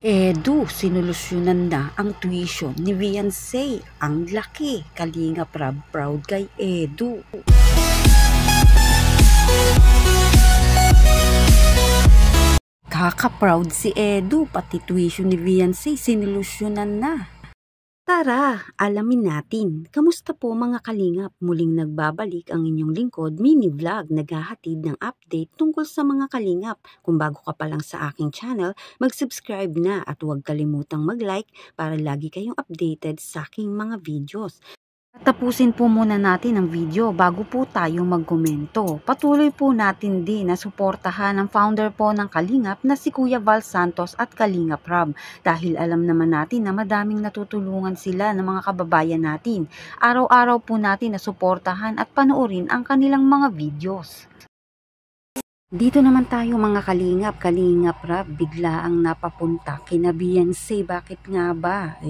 Edu, sinolusyonan na ang tuition ni Beyonce. Ang laki, Kalinga Prab proud kay Edu. Kaka-proud si Edu, pati tuition ni Beyonce sinolusyonan na. Tara, alamin natin. Kamusta po mga kalingap? Muling nagbabalik ang inyong lingkod mini vlog naghahatid ng update tungkol sa mga kalingap. Kung bago ka pa lang sa aking channel, mag-subscribe na at huwag kalimutang mag-like para lagi kayong updated sa aking mga videos. Tapusin po muna natin ang video bago po tayo magkomento. Patuloy po natin din na suportahan ang founder po ng Kalingap na si Kuya Val Santos at Kalinga Prab. Dahil alam naman natin na madaming natutulungan sila ng mga kababayan natin. Araw-araw po natin na suportahan at panoorin ang kanilang mga videos. Dito naman tayo mga kalingap, Kalinga Prab bigla ang napapunta kina Beyonce. Bakit nga ba?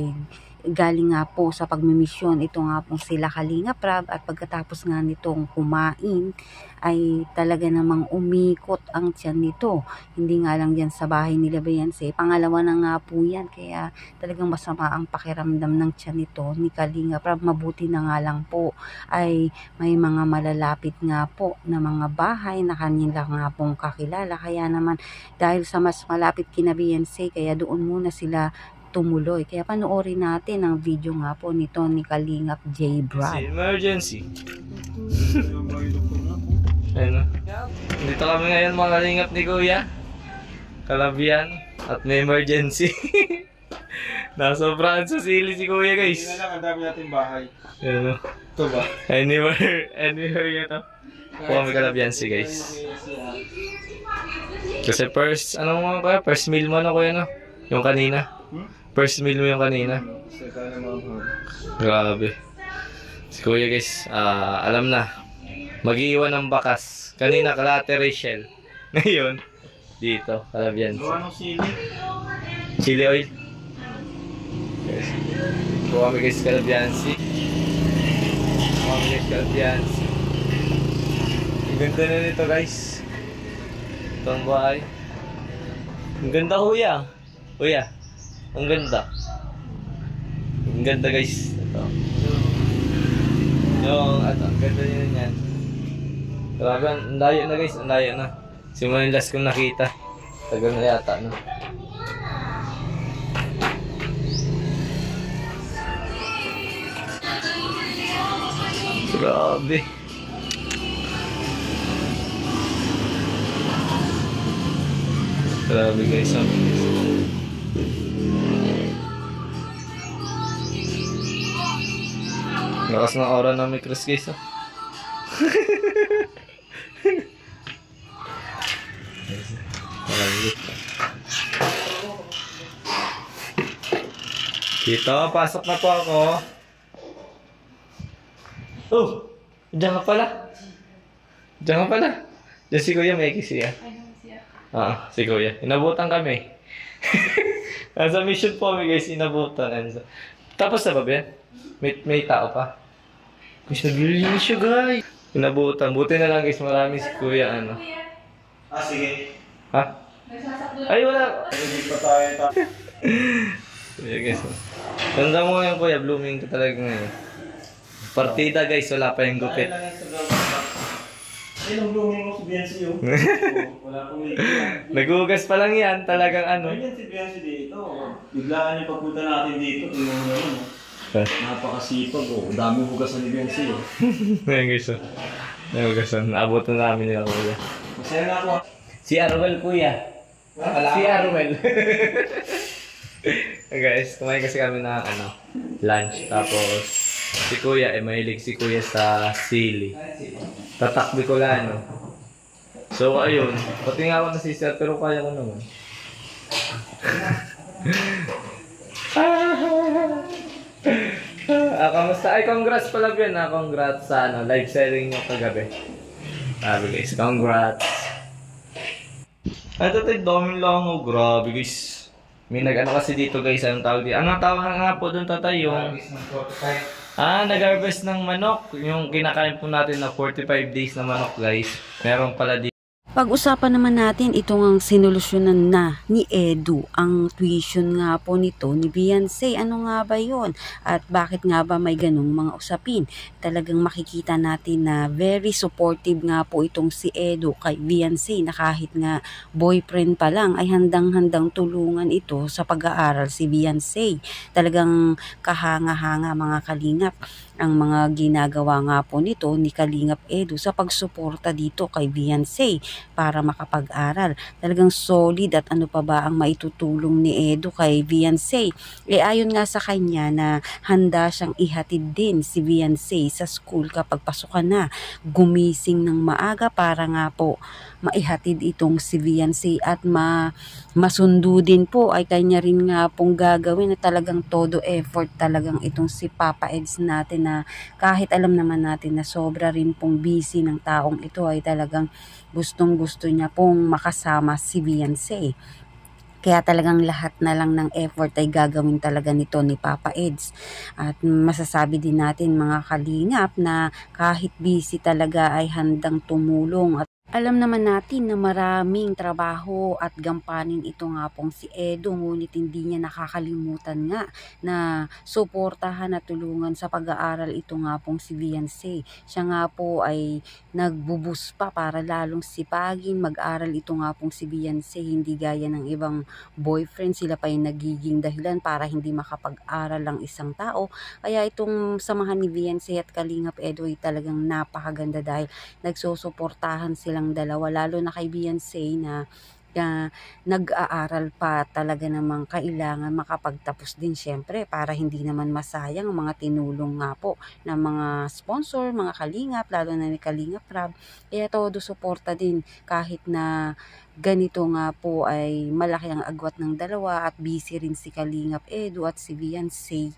Galing nga po sa pagmimisyon ito nga pong sila Kalinga Prab at pagkatapos nga nitong kumain ay talaga namang umikot ang tiyan nito. Hindi nga lang yan sa bahay nila Beyonce, pangalawa na nga po yan, kaya talagang masama ang pakiramdam ng tiyan nito ni Kalinga Prab. Mabuti na nga lang po ay may mga malalapit nga po na mga bahay na kanila nga pong kakilala, kaya naman dahil sa mas malapit kina Beyonce kaya doon muna sila tumuloy. Kaya panoorin natin ang video nga po nito ni Kalingap J. Brad. Emergency. Ayun. Dito kami ngayon mga kalingap ni Kuya Kalabian at may emergency. Nasobrahan sa sili si Kuya guys. Hindi na lang, ang dami natin bahay. Ayun. Ito ba? Anywhere yun o. Kuha may Kalabian si guys. Kasi first meal mo na Kuya no? Yung kanina. First meal mo yung kanina. Grabe. Si Kuya guys, alam na. Mag-iiwan ng bakas. Kanina kalate Rachel. Ngayon, dito, Kalabian. Gawa ng sili. Chili oil. Yes. Kuha kami guys Kalabiansi. Kuha kami guys Kalabiansi. Ang ganda na nito guys. Ito ang bahay. Ang ganda Kuya. Kuya. Ang ganda. Ang ganda guys. Ito. Ang ganda nyo yan. Grabe, ang layo na guys. Ang layo na. Simula yung last kong nakita. Tagal na yata no. Grabe. Grabe guys. Lakas ng aura ng micros guys oh. Dito, pasok na po ako. Oh, diyan ka pala. Diyan ka pala. Diyan si Kuya may kisiya. Si Kuya. Inabutan kami. Nasa mission po kami guys, inabutan. Tapos na ba ba? May tao pa. Guys, naglilinis siya guys. Inabutan. Buti na lang guys, marami si Kuya ano. Sige. Ha? Ay, wala. Hindi pa tayo. Kuya guys. Tanda mo ngayon Kuya, blooming ka talaga ngayon. Partida guys, wala pa yung gupit. Ay, nang blooming mo si Beyonce yun. Wala pong wiki. Nagugas pa lang yan, talagang ano. Ay, yan si Beyonce dito. Biglaan yung pagpunta natin dito. Tingnan mo naman napakasipag oh. Dami hugasan ni Beyonce oh. Ngayon guys oh. Nagugasan. Naabutan namin nila Kuya. Masaya na ako. Si Arwel Kuya. Si Arwel. Guys, kumain kasi kami na lunch. Tapos si Kuya mahilig si Kuya sa sili. Tatak Bicolano. So ayun, pati nga ako nasisir pero kaya ko naman. Kamusta? Ay, congrats pala yan congrats sa live selling nyo kagabi. Grabe guys, congrats. Ito daming lang oh, grabe guys. May kasi dito guys, anong tawag dito? Anong tawag nga po doon tatay yung nag-harvest ng manok. Yung kinakain po natin na 45 days na manok guys. Meron pala dito. Pag-usapan naman natin itong ang sinolusyonan na ni Edu, ang tuition nga po nito ni Beyonce. Ano nga ba yon? At bakit nga ba may ganung mga usapin? Talagang makikita natin na very supportive nga po itong si Edu kay Beyonce, na kahit nga boyfriend pa lang ay handang-handang tulungan ito sa pag-aaral si Beyonce. Talagang kahanga-hanga mga kalingap ang mga ginagawa nga po nito ni Kalingap Edu sa pagsuporta dito kay Beyonce para makapag-aral. Talagang solid, at ano pa ba ang maitutulong ni Edu kay Beyonce? Ayon nga sa kanya na handa siyang ihatid din si Beyonce sa school kapag pasukan na. Gumising ng maaga para nga po maihatid itong si Beyonce, at masundo din po ay kanya rin nga pong gagawin, na talagang todo effort talagang itong si Papa Eds natin, na kahit alam naman natin na sobra rin pong busy ng taong ito, ay talagang gustong-gusto niya pong makasama si Beyonce. Kaya talagang lahat na lang ng effort ay gagawin talaga nito ni Papa Eds. At masasabi din natin mga kalingap na kahit busy talaga ay handang tumulong. At alam naman natin na maraming trabaho at gampanin ito nga pong si Edu, ngunit hindi niya nakakalimutan nga na suportahan at tulungan sa pag-aaral ito nga pong si Beyonce. Siya nga po ay nagbubus pa para lalong sipagin mag-aral ito nga pong si Beyonce, hindi gaya ng ibang boyfriend, sila pa yung nagiging dahilan para hindi makapag-aral ang isang tao. Kaya itong samahan ni Beyonce at Kalingap Edu ay talagang napakaganda, dahil nagsusuportahan silang dalawa, lalo na kay Beyonce na nag-aaral pa, talaga namang kailangan makapagtapos din syempre para hindi naman masayang ang mga tinulong nga po ng mga sponsor, mga kalingap, lalo na ni Kalingap Rab. Kaya todo suporta din kahit na ganito nga po ay malaki ang agwat ng dalawa at busy rin si Kalingap Edu at si Beyonce.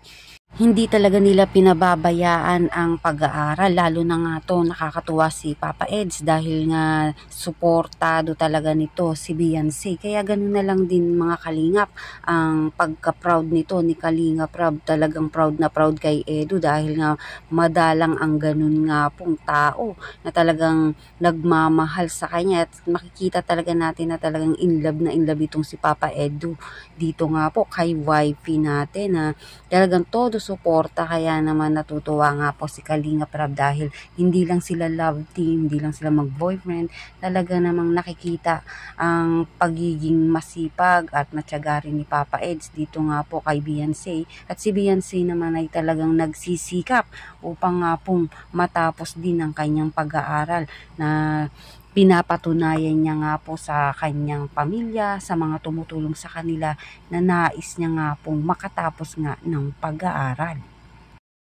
Hindi talaga nila pinababayaan ang pag-aaral, lalo na nga to nakakatuwa si Papa Eds dahil nga suportado talaga nito si Beyonce. Kaya ganun na lang din mga kalingap ang pagka-proud nito ni Kalingap Rab. Talagang proud na proud kay Edu dahil nga madalang ang ganun nga pong tao na talagang nagmamahal sa kanya, at makikita talaga natin na talagang in love itong si Papa Edu dito nga po kay wifey natin, na talagang todo suporta. Kaya naman natutuwa nga po si Kalingap Rab dahil hindi lang sila love team, hindi lang sila mag-boyfriend, talaga namang nakikita ang pagiging masipag at matyaga rin ni Papa Eds dito nga po kay Beyonce. At si Beyonce naman ay talagang nagsisikap upang nga pong matapos din ang kanyang pag-aaral, na pinapatunayan niya nga po sa kanyang pamilya, sa mga tumutulong sa kanila, na nais niya nga pong makatapos nga ng pag-aaral.